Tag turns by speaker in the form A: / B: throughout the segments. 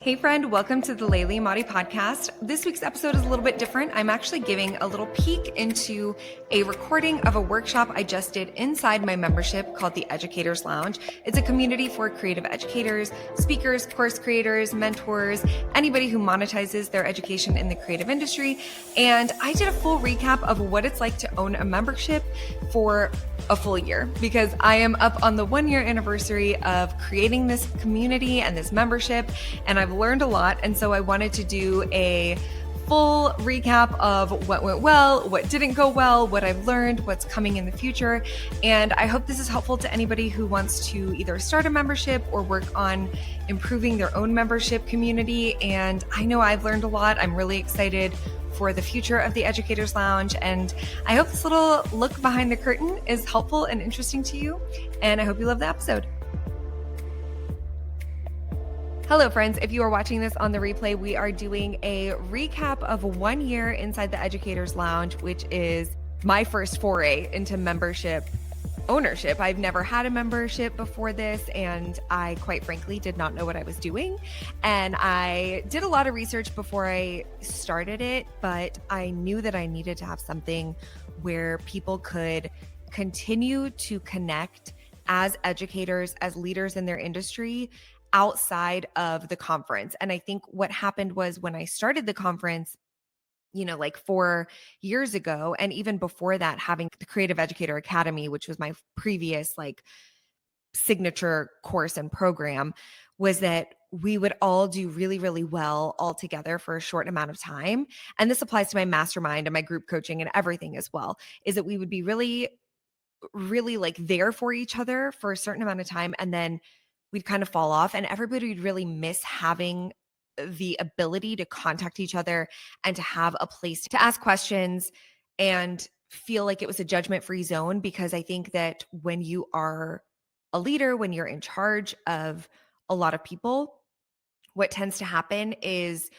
A: Hey friend, welcome to the Laylee Madi podcast. This week's episode is a little bit different. I'm actually giving a little peek into a recording of a workshop I just did inside my membership called the Educators Lounge. It's a community for creative educators, speakers, course creators, mentors, anybody who monetizes their education in the creative industry. And I did a full recap of what it's like to own a membership for a full year because I am up on the 1-year anniversary of creating this community and this membership, and I've learned a lot. And so I wanted to do a full recap of what went well, what didn't go well, what I've learned, what's coming in the future. And I hope this is helpful to anybody who wants to either start a membership or work on improving their own membership community. And I know I've learned a lot. I'm really excited for the future of the Educators Lounge. And I hope this little look behind the curtain is helpful and interesting to you. And I hope you love the episode. Hello, friends. If you are watching this on the replay, we are doing a recap of 1 year inside the Educators Lounge, which is my first foray into membership ownership. I've never had a membership before this, and I quite frankly did not know what I was doing. And I did a lot of research before I started it, but I knew that I needed to have something where people could continue to connect as educators, as leaders in their industry outside of the conference. And I think what happened was when I started the conference, like 4 years ago, and even before that, having the Creative Educator Academy, which was my previous signature course and program, was that we would all do really, really well all together for a short amount of time. And this applies to my mastermind and my group coaching and everything as well, is that we would be really, really there for each other for a certain amount of time. And then we'd kind of fall off, and everybody would really miss having the ability to contact each other and to have a place to ask questions and feel like it was a judgment-free zone. Because I think that when you are a leader, when you're in charge of a lot of people, what tends to happen is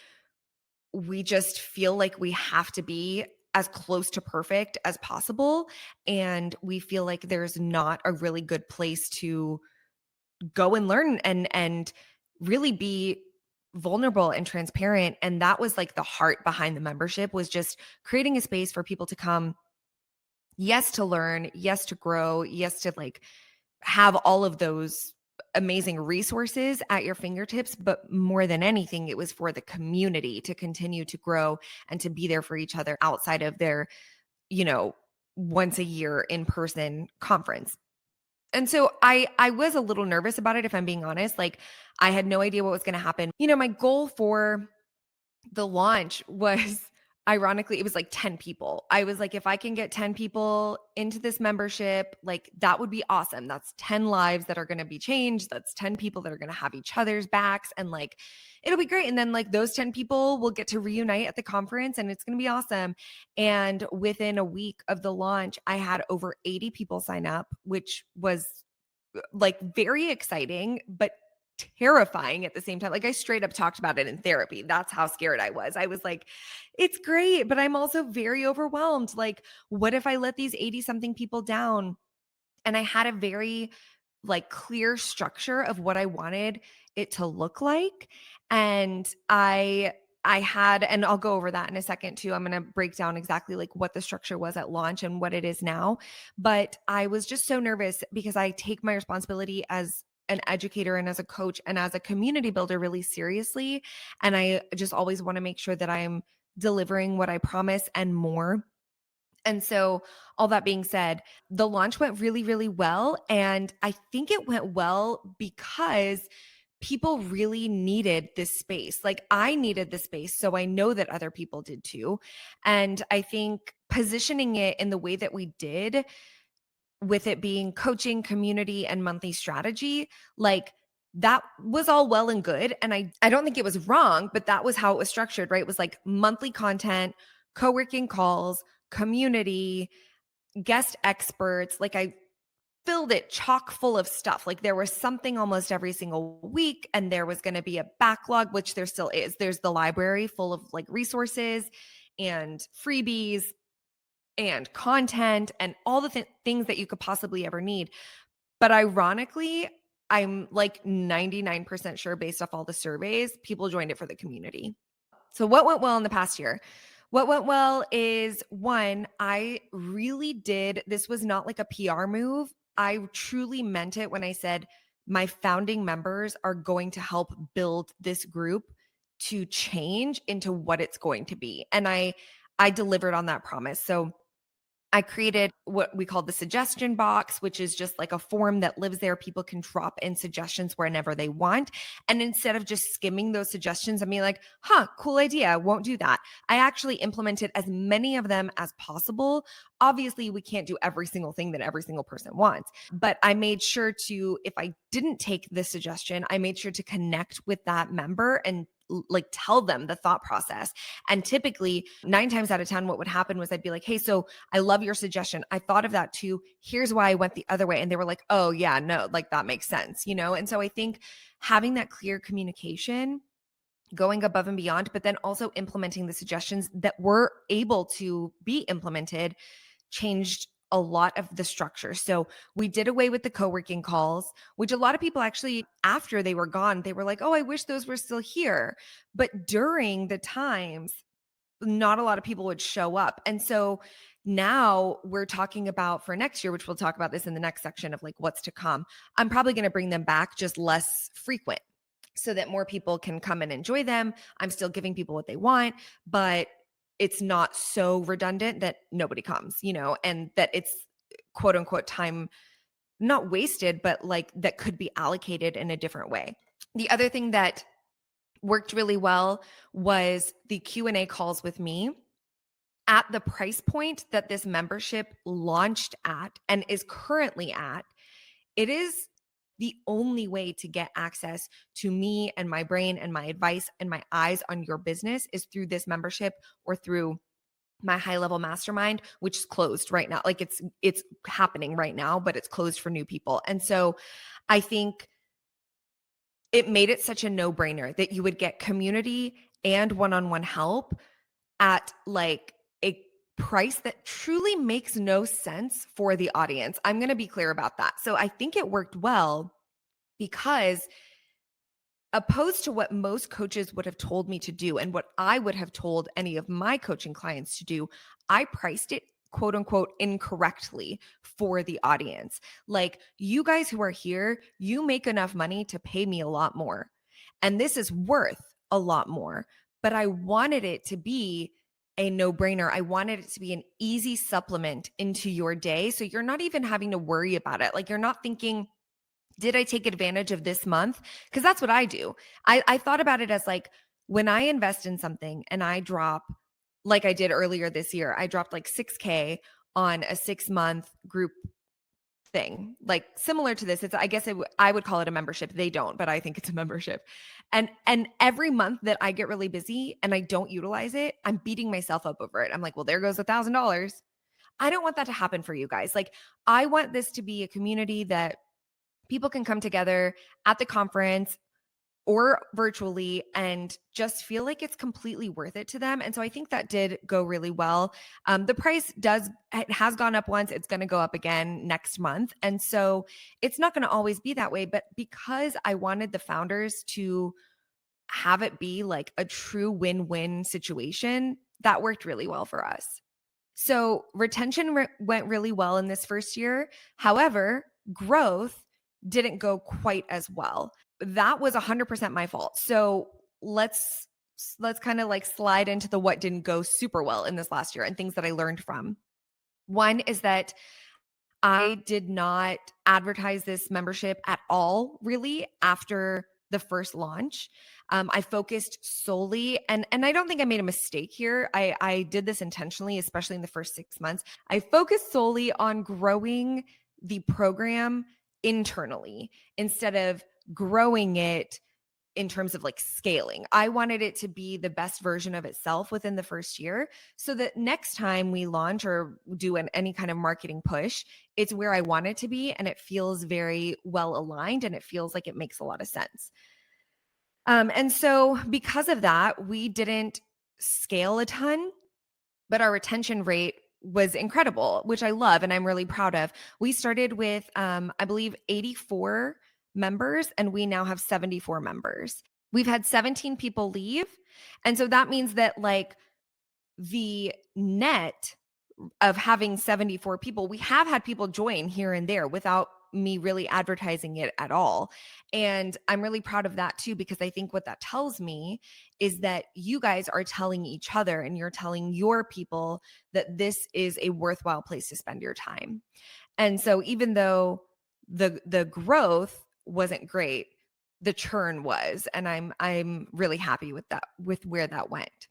A: we just feel like we have to be as close to perfect as possible. And we feel like there's not a really good place to go and learn and really be vulnerable and transparent. And that was the heart behind the membership, was just creating a space for people to come, yes, to learn, yes, to grow, yes, to have all of those amazing resources at your fingertips. But more than anything, it was for the community to continue to grow and to be there for each other outside of their, once a year in-person conference. And so I was a little nervous about it, if I'm being honest. I had no idea what was going to happen. My goal for the launch was, ironically, it was 10 people. I was like, if I can get 10 people into this membership, that would be awesome. That's 10 lives that are going to be changed. That's 10 people that are going to have each other's backs, and it'll be great. And then those 10 people will get to reunite at the conference, and it's going to be awesome. And within a week of the launch, I had over 80 people sign up, which was very exciting, but terrifying at the same time. I straight up talked about it in therapy. That's how scared I was. I was like, it's great, but I'm also very overwhelmed. What if I let these 80 something people down? And I had a very clear structure of what I wanted it to look like. And I had, and I'll go over that in a second too. I'm going to break down exactly what the structure was at launch and what it is now. But I was just so nervous because I take my responsibility as an educator and as a coach and as a community builder really seriously. And I just always want to make sure that I'm delivering what I promise and more. And so, all that being said, the launch went really, really well. And I think it went well because people really needed this space. I needed the space. So I know that other people did too. And I think positioning it in the way that we did, with it being coaching, community, and monthly strategy, that was all well and good. And I don't think it was wrong, but that was how it was structured, right? It was monthly content, co-working calls, community, guest experts. I filled it chock full of stuff. There was something almost every single week, and there was going to be a backlog, which there still is. There's the library full of resources and freebies and content and all the things that you could possibly ever need. But ironically, I'm like 99% sure based off all the surveys, people joined it for the community. So, what went well in the past year? What went well is one, I really did. This was not like a PR move. I truly meant it when I said my founding members are going to help build this group to change into what it's going to be. And I delivered on that promise. So, I created what we call the suggestion box, which is just like a form that lives there. People can drop in suggestions whenever they want. And instead of just skimming those suggestions and being like, cool idea, won't do that, I actually implemented as many of them as possible. Obviously, we can't do every single thing that every single person wants, but I made sure to, if I didn't take the suggestion, I made sure to connect with that member and like tell them the thought process. And typically, 9 times out of 10, what would happen was I'd be like, hey, so I love your suggestion. I thought of that too. Here's why I went the other way. And they were like, oh, yeah, no, like that makes sense, you know? And so I think having that clear communication, going above and beyond, but then also implementing the suggestions that were able to be implemented changed a lot of the structure. So we did away with the co-working calls, which a lot of people actually, after they were gone, they were like, oh, I wish those were still here. But during the times, not a lot of people would show up. And so now we're talking about for next year, which we'll talk about this in the next section of like what's to come. I'm probably going to bring them back just less frequent so that more people can come and enjoy them. I'm still giving people what they want, but it's not so redundant that nobody comes, you know, and that it's quote unquote time not wasted, but like that could be allocated in a different way. The other thing that worked really well was the Q&A calls with me at the price point that this membership launched at and is currently at. It is the only way to get access to me and my brain and my advice and my eyes on your business is through this membership or through my high level mastermind, which is closed right now. Like it's happening right now, but it's closed for new people. And so I think it made it such a no-brainer that you would get community and one-on-one help at like a price that truly makes no sense for the audience. I'm going to be clear about that. So I think it worked well because opposed to what most coaches would have told me to do and what I would have told any of my coaching clients to do, I priced it quote unquote incorrectly for the audience. Like, you guys who are here, you make enough money to pay me a lot more. And this is worth a lot more. But I wanted it to be a no brainer. I wanted it to be an easy supplement into your day. So you're not even having to worry about it. Like, you're not thinking, did I take advantage of this month? Because that's what I do. I thought about it as like when I invest in something and I drop, like I did earlier this year, I dropped like 6K on a 6-month group thing, like similar to this. It's, I guess I would call it a membership. They don't, but I think it's a membership. And every month that I get really busy and I don't utilize it, I'm beating myself up over it. I'm like, well, there goes $1,000. I don't want that to happen for you guys. Like, I want this to be a community that people can come together at the conference or virtually and just feel like it's completely worth it to them. And so I think that did go really well. The price it has gone up once. It's going to go up again next month. And so it's not going to always be that way. But because I wanted the founders to have it be like a true win-win situation, that worked really well for us. So retention went really well in this first year. However, growth didn't go quite as well. That was 100% my fault. So let's kind of like slide into the what didn't go super well in this last year and things that I learned from. One is that I did not advertise this membership at all, really, after the first launch. I focused solely, and I don't think I made a mistake here. I did this intentionally, especially in the first 6 months. I focused solely on growing the program internally instead of growing it in terms of like scaling. I wanted it to be the best version of itself within the first year so that next time we launch or do any kind of marketing push, it's where I want it to be and it feels very well aligned and it feels like it makes a lot of sense. And so because of that, we didn't scale a ton, but our retention rate was incredible, which I love and I'm really proud of. We started with, I believe, 84 members, and we now have 74 members. We've had 17 people leave. And so that means that like the net of having 74 people, we have had people join here and there without me really advertising it at all. And I'm really proud of that too, because I think what that tells me is that you guys are telling each other and you're telling your people that this is a worthwhile place to spend your time. And so even though the growth wasn't great, the churn was, and I'm really happy with that, with where that went.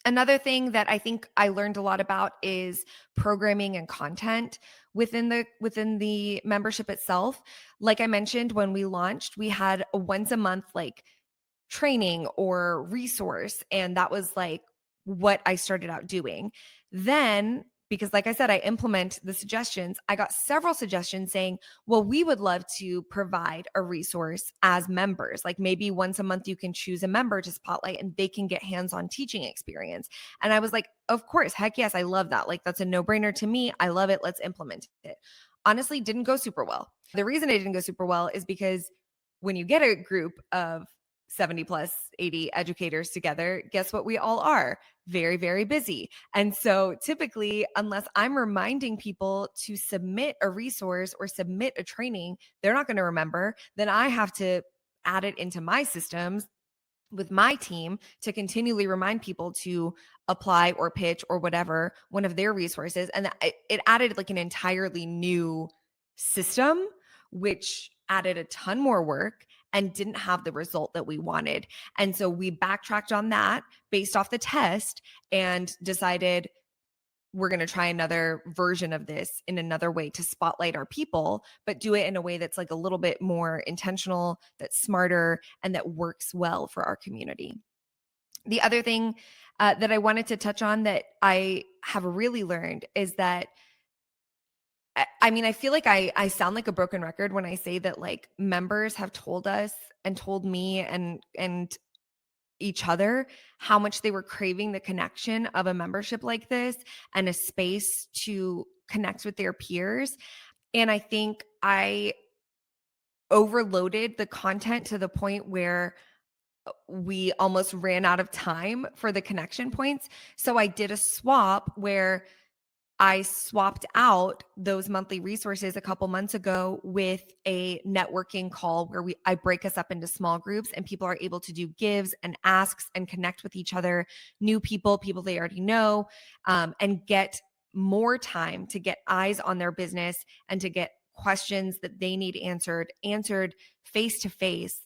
A: Another thing that I think I learned a lot about is programming and content within the membership itself. Like I mentioned, when we launched, we had a once a month like training or resource. And that was like what I started out doing. Then, because like I said, I implement the suggestions, I got several suggestions saying, well, we would love to provide a resource as members. Like maybe once a month, you can choose a member to spotlight and they can get hands on teaching experience. And I was like, of course, heck yes, I love that. Like that's a no brainer to me. I love it. Let's implement it. Honestly, didn't go super well. The reason it didn't go super well is because when you get a group of 70 plus 80 educators together, guess what we all are? Very, very busy. And so typically, unless I'm reminding people to submit a resource or submit a training, they're not going to remember. Then I have to add it into my systems with my team to continually remind people to apply or pitch or whatever one of their resources. And it added like an entirely new system, which added a ton more work and didn't have the result that we wanted. And so we backtracked on that based off the test and decided we're going to try another version of this in another way to spotlight our people, but do it in a way that's like a little bit more intentional, that's smarter, and that works well for our community. The other thing that I wanted to touch on that I have really learned is that I mean, I feel like I sound like a broken record when I say that like members have told us and told me and each other how much they were craving the connection of a membership like this and a space to connect with their peers. And I think I overloaded the content to the point where we almost ran out of time for the connection points. So I did a swap where I swapped out those monthly resources a couple months ago with a networking call where I break us up into small groups and people are able to do gives and asks and connect with each other, new people, people they already know, and get more time to get eyes on their business and to get questions that they need answered face to face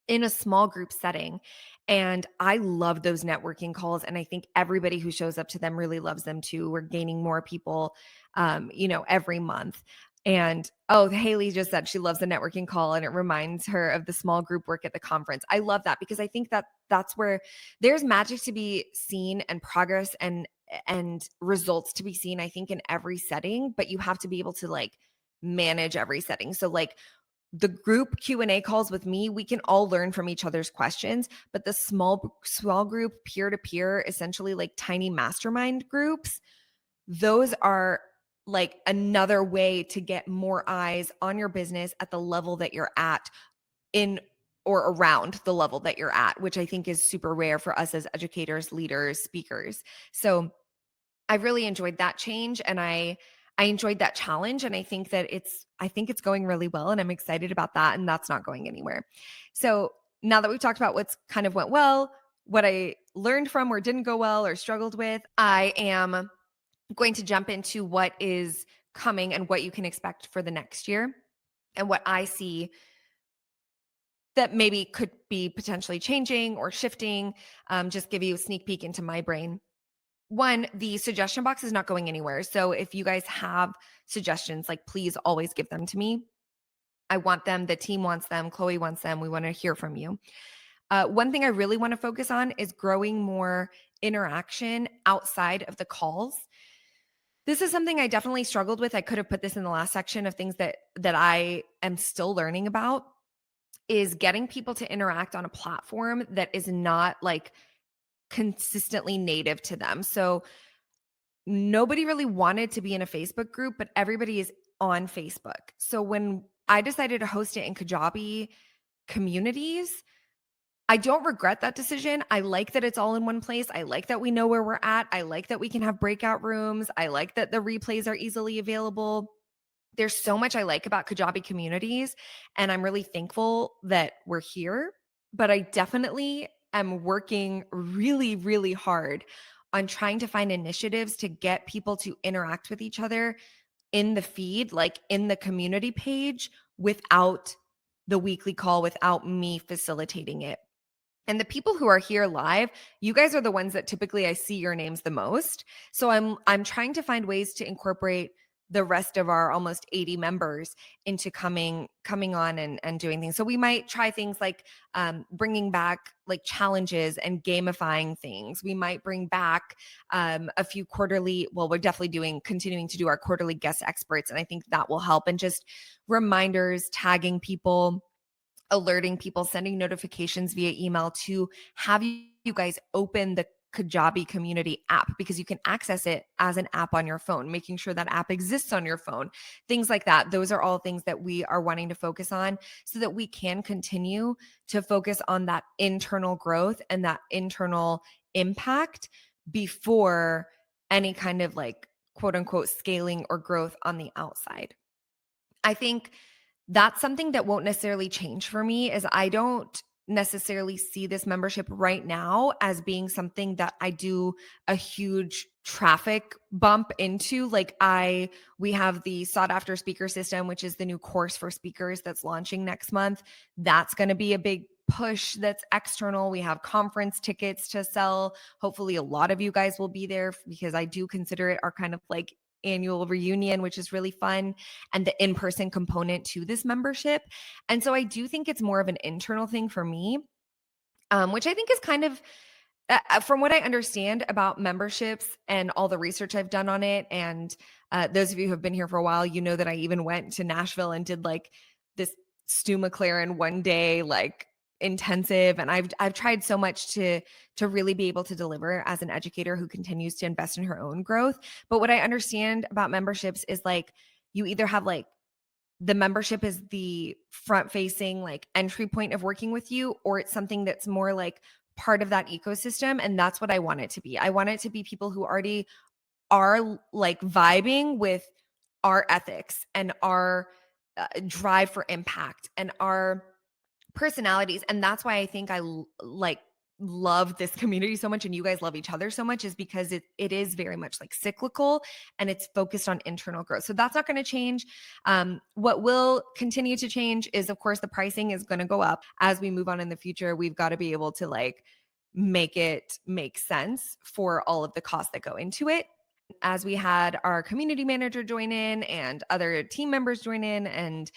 A: in a small group setting. And I love those networking calls. And I think everybody who shows up to them really loves them too. We're gaining more people, every month. And oh, Haley just said she loves the networking call and it reminds her of the small group work at the conference. I love that because I think that that's where there's magic to be seen and progress and results to be seen, I think, in every setting, but you have to be able to like manage every setting. So like the group Q&A calls with me, we can all learn from each other's questions, but the small group peer to peer, essentially like tiny mastermind groups, those are like another way to get more eyes on your business at the level that you're at in or around the level that you're at, which I think is super rare for us as educators, leaders, speakers. So I really enjoyed that change and I enjoyed that challenge and I think it's going really well and I'm excited about that and that's not going anywhere. So, now that we've talked about what's kind of went well, what I learned from or didn't go well or struggled with, I am going to jump into what is coming and what you can expect for the next year and what I see that maybe could be potentially changing or shifting. Just give you a sneak peek into my brain. One, the suggestion box is not going anywhere. So if you guys have suggestions, like please always give them to me. I want them. The team wants them. Chloe wants them. We want to hear from you. One thing I really want to focus on is growing more interaction outside of the calls. This is something I definitely struggled with. I could have put this in the last section of things that I am still learning about is getting people to interact on a platform that is not like consistently native to them. So nobody really wanted to be in a Facebook group, but everybody is on Facebook. So when I decided to host it in Kajabi communities. I don't regret that decision. I like that it's all in one place. I like that we know where we're at. I like that we can have breakout rooms. I like that the replays are easily available. There's so much I like about Kajabi communities, and I'm really thankful that we're here. But I definitely am working really, really hard on trying to find initiatives to get people to interact with each other in the feed, like in the community page, without the weekly call, without me facilitating it. And the people who are here live, you guys are the ones that typically I see your names the most. So I'm trying to find ways to incorporate the rest of our almost 80 members into coming on and doing things. So we might try things like bringing back like challenges and gamifying things. We might bring back a few quarterly. Well, we're definitely continuing to do our quarterly guest experts, and I think that will help. And just reminders, tagging people, alerting people, sending notifications via email to have you guys open the Kajabi community app, because you can access it as an app on your phone, making sure that app exists on your phone, things like that. Those are all things that we are wanting to focus on so that we can continue to focus on that internal growth and that internal impact before any kind of like quote unquote scaling or growth on the outside. I think that's something that won't necessarily change for me, is I don't necessarily see this membership right now as being something that I do a huge traffic bump into. Like we have the sought after speaker system, which is the new course for speakers that's launching next month. That's going to be a big push that's external. We have conference tickets to sell. Hopefully a lot of you guys will be there, because I do consider it our kind of like annual reunion, which is really fun, and the in-person component to this membership. And so I do think it's more of an internal thing for me, which I think is kind of from what I understand about memberships and all the research I've done on it. And those of you who have been here for a while, you know that I even went to Nashville and did like this Stu McLaren one day like intensive, and I've tried so much to really be able to deliver as an educator who continues to invest in her own growth. But what I understand about memberships is like you either have like the membership is the front facing like entry point of working with you, or it's something that's more like part of that ecosystem. And that's what I want it to be. I want it to be people who already are like vibing with our ethics and our drive for impact and our personalities. And that's why I think like love this community so much, and you guys love each other so much, is because it is very much like cyclical, and it's focused on internal growth. So that's not going to change. What will continue to change is, of course, the pricing is going to go up as we move on in the future. We've got to be able to like make it make sense for all of the costs that go into it. As we had our community manager join in and other team members join in, and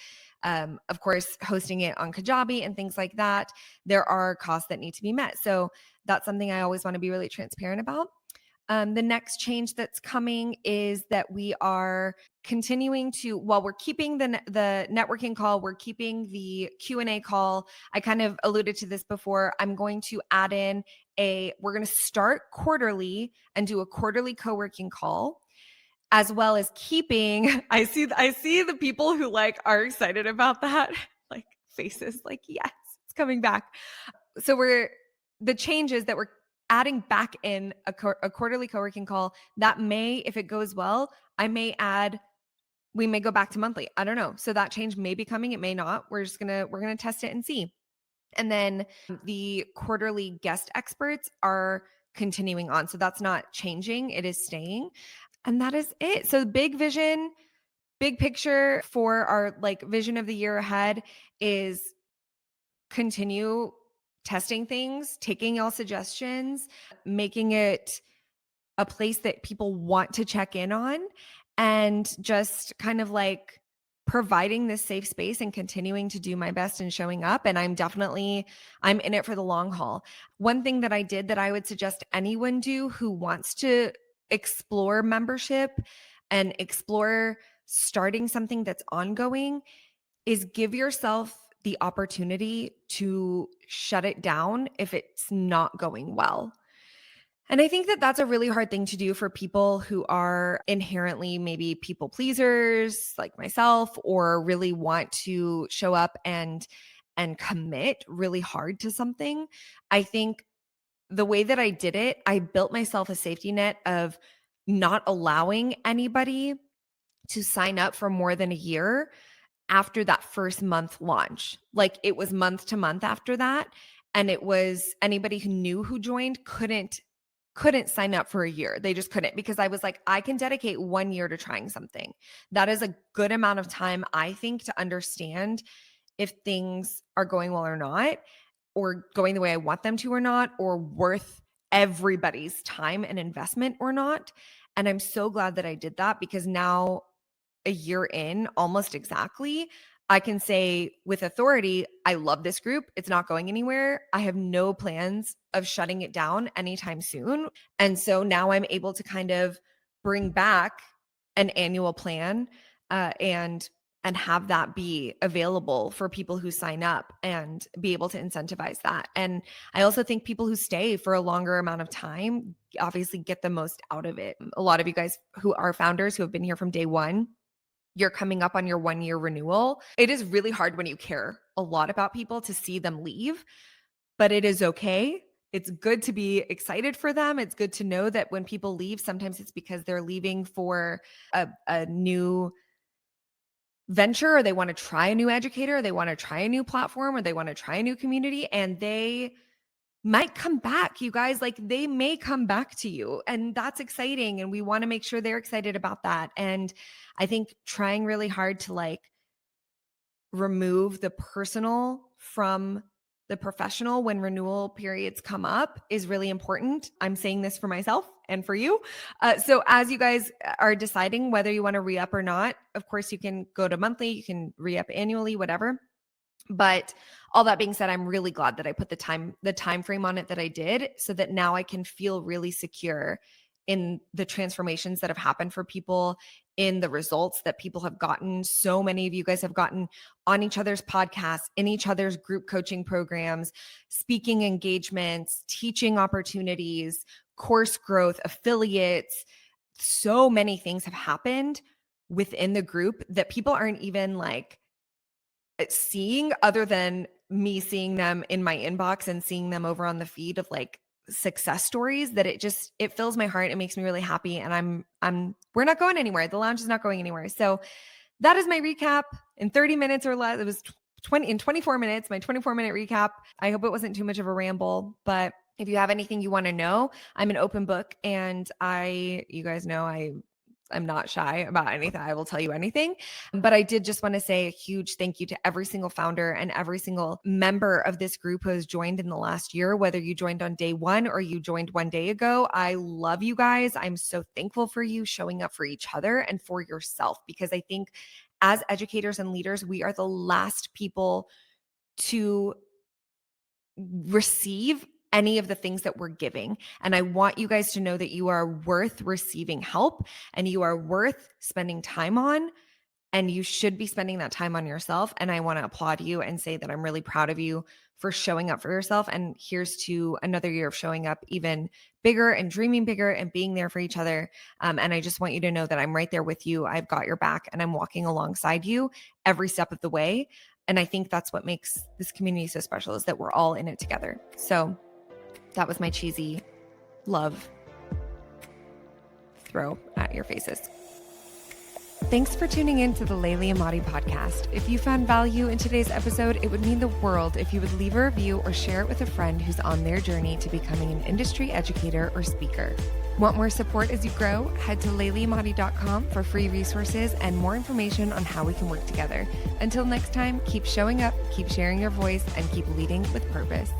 A: of course, hosting it on Kajabi and things like that, there are costs that need to be met. So that's something I always want to be really transparent about. The next change that's coming is that we are continuing to, while we're keeping the networking call, we're keeping the Q&A call. I kind of alluded to this before. I'm going to add in we're going to start quarterly and do a quarterly co-working call, as well as keeping I see the people who like are excited about that like faces like yes, it's coming back. So the changes that we're adding back in a quarterly co-working call that may, if it goes well, we may go back to monthly. I don't know. So that change may be coming, it may not. We're going to test it and see. And then the quarterly guest experts are continuing on. So that's not changing, it is staying. And that is it. So big vision, big picture for our like vision of the year ahead is continue testing things, taking y'all suggestions, making it a place that people want to check in on, and just kind of like providing this safe space and continuing to do my best and showing up. And I'm in it for the long haul. One thing that I did that I would suggest anyone do who wants to explore membership and explore starting something that's ongoing is give yourself the opportunity to shut it down if it's not going well. And I think that that's a really hard thing to do for people who are inherently maybe people pleasers like myself, or really want to show up and commit really hard to something. I think the way that I did it, I built myself a safety net of not allowing anybody to sign up for more than a year after that first month launch. Like, it was month to month after that, and it was anybody who knew who joined couldn't sign up for a year. They just couldn't, because I was like, I can dedicate 1 year to trying something. That is a good amount of time, I think, to understand if things are going well or not, or going the way I want them to or not, or worth everybody's time and investment or not. And I'm so glad that I did that, because now, a year in, almost exactly, I can say with authority, I love this group. It's not going anywhere. I have no plans of shutting it down anytime soon. And so now I'm able to kind of bring back an annual plan, and have that be available for people who sign up, and be able to incentivize that. And I also think people who stay for a longer amount of time obviously get the most out of it. A lot of you guys who are founders who have been here from day one, you're coming up on your 1 year renewal. It is really hard when you care a lot about people to see them leave, but it is okay. It's good to be excited for them. It's good to know that when people leave, sometimes it's because they're leaving for a new venture, or they want to try a new educator, or they want to try a new platform, or they want to try a new community, and they might come back, you guys. Like, they may come back to you, and that's exciting, and we want to make sure they're excited about that. And I think trying really hard to like remove the personal from the professional when renewal periods come up is really important. I'm saying this for myself and for you. So as you guys are deciding whether you want to re-up or not, of course you can go to monthly, you can re-up annually, whatever. But all that being said, I'm really glad that I put the time frame on it that I did, so that now I can feel really secure in the transformations that have happened for people, in the results that people have gotten. So many of you guys have gotten on each other's podcasts, in each other's group coaching programs, speaking engagements, teaching opportunities, course growth, affiliates. So many things have happened within the group that people aren't even like seeing, other than me seeing them in my inbox and seeing them over on the feed of like success stories, that it fills my heart. It makes me really happy. And we're not going anywhere. The lounge is not going anywhere. So that is my recap in 30 minutes or less. It was 24 minutes, my 24-minute recap. I hope it wasn't too much of a ramble, but if you have anything you want to know, I'm an open book, and you guys know I'm not shy about anything. I will tell you anything. But I did just want to say a huge thank you to every single founder and every single member of this group who has joined in the last year, whether you joined on day one or you joined 1 day ago. I love you guys. I'm so thankful for you showing up for each other and for yourself, because I think as educators and leaders, we are the last people to receive any of the things that we're giving. And I want you guys to know that you are worth receiving help, and you are worth spending time on, and you should be spending that time on yourself. And I want to applaud you and say that I'm really proud of you for showing up for yourself. And here's to another year of showing up even bigger and dreaming bigger and being there for each other. And I just want you to know that I'm right there with you. I've got your back, and I'm walking alongside you every step of the way. And I think that's what makes this community so special, is that we're all in it together. So that was my cheesy love throw at your faces. Thanks for tuning in to the Layli Amati podcast. If you found value in today's episode, it would mean the world if you would leave a review or share it with a friend who's on their journey to becoming an industry educator or speaker. Want more support as you grow? Head to layliamati.com for free resources and more information on how we can work together. Until next time, keep showing up, keep sharing your voice, and keep leading with purpose.